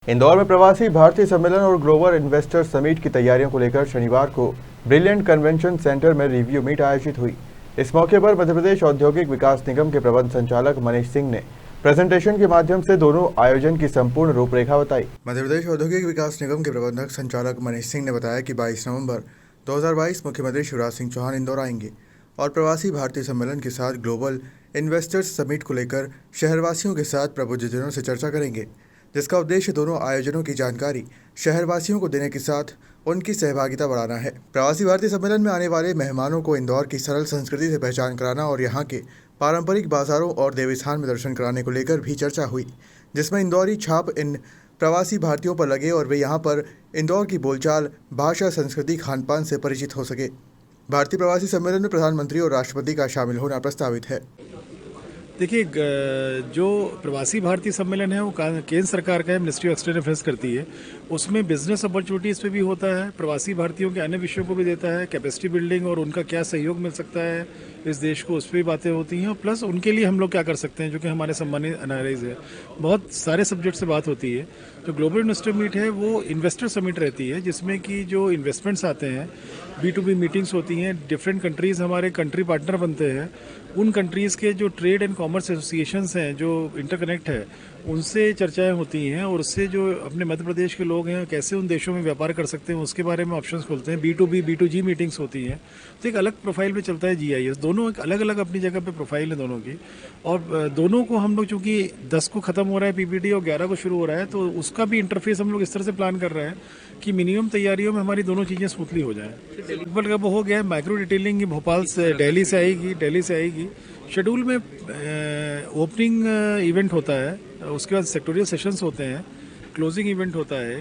इंदौर में प्रवासी भारतीय सम्मेलन और ग्लोबल इन्वेस्टर समिट की तैयारियों को लेकर शनिवार को ब्रिलियंट कन्वेंशन सेंटर में रिव्यू मीट आयोजित हुई। इस मौके पर मध्य प्रदेश औद्योगिक विकास निगम के प्रबंध संचालक मनीष सिंह ने प्रेजेंटेशन के माध्यम से दोनों आयोजन की संपूर्ण रूपरेखा बताई। मध्य प्रदेश औद्योगिक विकास निगम के प्रबंधक संचालक मनीष सिंह ने बताया कि 22 नवंबर 2022 मुख्यमंत्री शिवराज सिंह चौहान इंदौर आएंगे और प्रवासी भारतीय सम्मेलन के साथ ग्लोबल इन्वेस्टर्स समिट को लेकर शहरवासियों के साथ प्रबुद्धजनों से चर्चा करेंगे, जिसका उद्देश्य दोनों आयोजनों की जानकारी शहरवासियों को देने के साथ उनकी सहभागिता बढ़ाना है। प्रवासी भारतीय सम्मेलन में आने वाले मेहमानों को इंदौर की सरल संस्कृति से पहचान कराना और यहाँ के पारंपरिक बाजारों और देवी स्थान में दर्शन कराने को लेकर भी चर्चा हुई, जिसमें इंदौरी छाप इन प्रवासी भारतीयों पर लगे और वे यहाँ पर इंदौर की बोलचाल, भाषा, संस्कृति, खान पान से परिचित हो सके। भारतीय प्रवासी सम्मेलन में प्रधानमंत्री और राष्ट्रपति का शामिल होना प्रस्तावित है। देखिए, जो प्रवासी भारतीय सम्मेलन है वो केंद्र सरकार का है, मिनिस्ट्री ऑफ एक्सटर्नल अफेयर्स करती है। उसमें बिजनेस अपॉर्चुनिटीज़ पे भी होता है, प्रवासी भारतीयों के अन्य विषयों को भी देता है, कैपेसिटी बिल्डिंग और उनका क्या सहयोग मिल सकता है इस देश को, उस पर भी बातें होती हैं। और प्लस उनके लिए हम लोग क्या कर सकते हैं, जो कि हमारे सम्मानित एनआरआईज है, बहुत सारे सब्जेक्ट से बात होती है। जो ग्लोबल इन्वेस्टर मीट है वो इन्वेस्टर समिट रहती है, जिसमें कि जो इन्वेस्टमेंट्स आते हैं, B2B मीटिंग्स होती हैं, डिफरेंट कंट्रीज़ हमारे कंट्री पार्टनर बनते हैं। उन कंट्रीज़ के जो ट्रेड एंड कॉमर्स एसोसिएशंस हैं, जो इंटरकनेक्ट है, उनसे चर्चाएं होती हैं और उससे जो अपने मध्य प्रदेश के लोग हैं कैसे उन देशों में व्यापार कर सकते हैं उसके बारे में ऑप्शंस खोलते हैं। B2B B2G मीटिंग्स होती हैं, तो एक अलग प्रोफाइल पे चलता है GIS। दोनों एक अलग अलग अपनी जगह पे प्रोफाइल है दोनों की, और दोनों को हम लोग चूँकि 10 को ख़त्म हो रहा है PPT और 11 को शुरू हो रहा है, तो उसका भी इंटरफेस हम लोग इस तरह से प्लान कर रहे हैं कि मिनिमम तैयारियों में हमारी दोनों चीज़ें स्मूथली हो जाएँ। लगभग अब हो गया है, माइक्रो डिटेलिंग भोपाल से दिल्ली से आएगी। शेड्यूल में ओपनिंग इवेंट होता है, उसके बाद सेक्टोरियल सेशंस होते हैं, क्लोजिंग इवेंट होता है,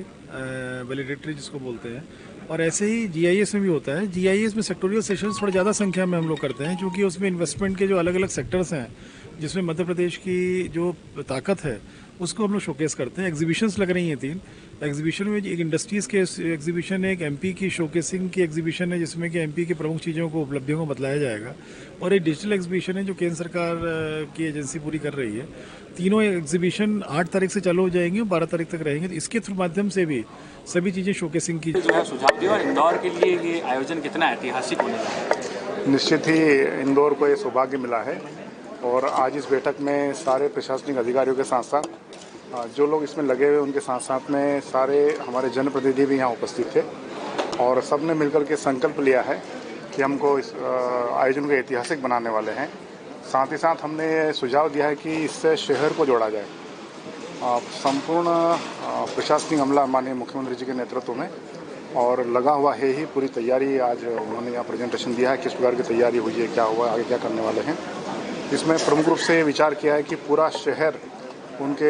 वैलिडेटरी जिसको बोलते हैं, और ऐसे ही GIS में भी होता है। GIS में सेक्टोरियल सेशंस थोड़ी ज़्यादा संख्या में हम लोग करते हैं, क्योंकि उसमें इन्वेस्टमेंट के जो अलग अलग सेक्टर्स हैं, जिसमें मध्य प्रदेश की जो ताकत है उसको हम लोग शोकेस करते हैं। एग्जीबिशंस लग रही हैं 3 एग्जीबिशन में, एक इंडस्ट्रीज़ के एग्जीबिशन है, एक MP की शोकेसिंग की एग्जीबिशन है, जिसमें कि MP की प्रमुख चीज़ों को, उपलब्धियों को बतलाया जाएगा, और एक डिजिटल एग्जीबिशन है जो केंद्र सरकार की एजेंसी पूरी कर रही है। तीनों एग्जीबिशन 8 तारीख से चालू हो जाएंगे और 12 तारीख तक रहेंगे। तो इसके थ्रू माध्यम से भी सभी चीज़ें शोकेसिंग की जो है सुझाव दिया। और इंदौर के लिए ये आयोजन कितना ऐतिहासिक होने वाला है? निश्चित ही इंदौर को ये सौभाग्य मिला है, और आज इस बैठक में सारे प्रशासनिक अधिकारियों के साथ साथ जो लोग इसमें लगे हुए उनके साथ साथ में सारे हमारे जनप्रतिनिधि भी यहाँ उपस्थित थे, और सब ने मिलकर के संकल्प लिया है कि हमको इस आयोजन को ऐतिहासिक बनाने वाले हैं। साथ ही साथ हमने सुझाव दिया है कि इससे शहर को जोड़ा जाए। संपूर्ण प्रशासनिक अमला माननीय मुख्यमंत्री जी के नेतृत्व में और लगा हुआ है ही, पूरी तैयारी आज उन्होंने यहाँ प्रेजेंटेशन दिया है, किस प्रकार की तैयारी हुई है, क्या हुआ, आगे क्या करने वाले हैं। इसमें प्रमुख रूप से विचार किया है कि पूरा शहर उनके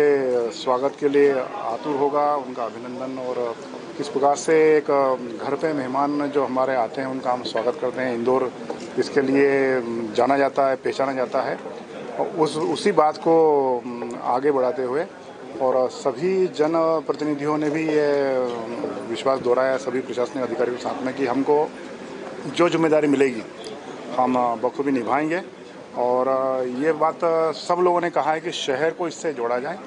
स्वागत के लिए आतुर होगा, उनका अभिनंदन, और किस प्रकार से एक घर पे मेहमान जो हमारे आते हैं उनका हम स्वागत करते हैं। इंदौर इसके लिए जाना जाता है, पहचाना जाता है, और उसी बात को आगे बढ़ाते हुए और सभी जनप्रतिनिधियों ने भी ये विश्वास दोहराया, सभी प्रशासनिक अधिकारियों के साथ में, कि हमको जो जिम्मेदारी मिलेगी हम बखूबी निभाएंगे। और ये बात सब लोगों ने कहा है कि शहर को इससे जोड़ा जाए,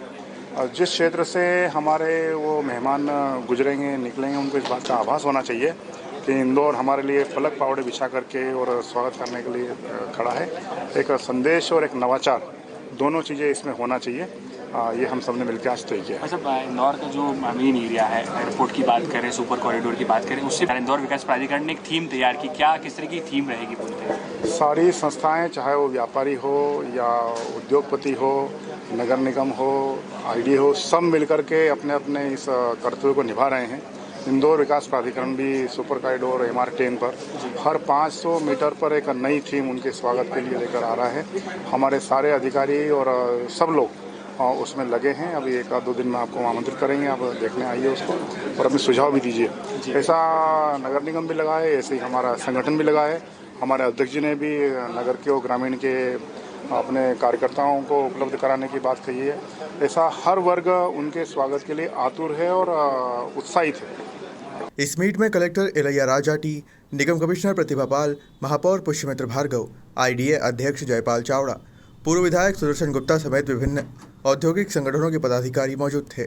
और जिस क्षेत्र से हमारे वो मेहमान गुजरेंगे, निकलेंगे, उनको इस बात का आभास होना चाहिए कि इंदौर हमारे लिए पलक पावड़े बिछा करके और स्वागत करने के लिए खड़ा है। एक संदेश और एक नवाचार, दोनों चीज़ें इसमें होना चाहिए। ये हम सब ने मिलकर आज तय किया। अच्छा, इंदौर का जो मेन एरिया है, एयरपोर्ट की बात करें, सुपर कॉरिडोर की बात करें, उससे इंदौर विकास प्राधिकरण ने एक थीम तैयार की। क्या किस तरह की थीम रहेगी बोलते हैं? सारी संस्थाएं, चाहे वो व्यापारी हो या उद्योगपति हो, नगर निगम हो, ID हो, सब मिलकर के अपने अपने इस कर्तव्य को निभा रहे हैं। इंदौर विकास प्राधिकरण भी सुपर कॉरिडोर MR10 पर हर 500 मीटर पर एक नई थीम उनके स्वागत के लिए लेकर आ रहा है। हमारे सारे अधिकारी और सब लोग उसमें लगे हैं। अभी 1-2 दिन में आपको आमंत्रित करेंगे, आप देखने आइए उसको और अपने सुझाव भी दीजिए। ऐसा नगर निगम भी लगा है, ऐसे ही हमारा संगठन भी लगा है। हमारे अध्यक्ष जी ने भी नगर के और ग्रामीण के अपने कार्यकर्ताओं को उपलब्ध कराने की बात कही है। ऐसा हर वर्ग उनके स्वागत के लिए आतुर है और उत्साहित है। इस मीट में कलेक्टर इलैया राजा टी, निगम कमिश्नर प्रतिभा पाल, महापौर पुष्यमित्र भार्गव, IDA अध्यक्ष जयपाल चावड़ा, पूर्व विधायक सुदर्शन गुप्ता समेत विभिन्न औद्योगिक संगठनों के पदाधिकारी मौजूद थे।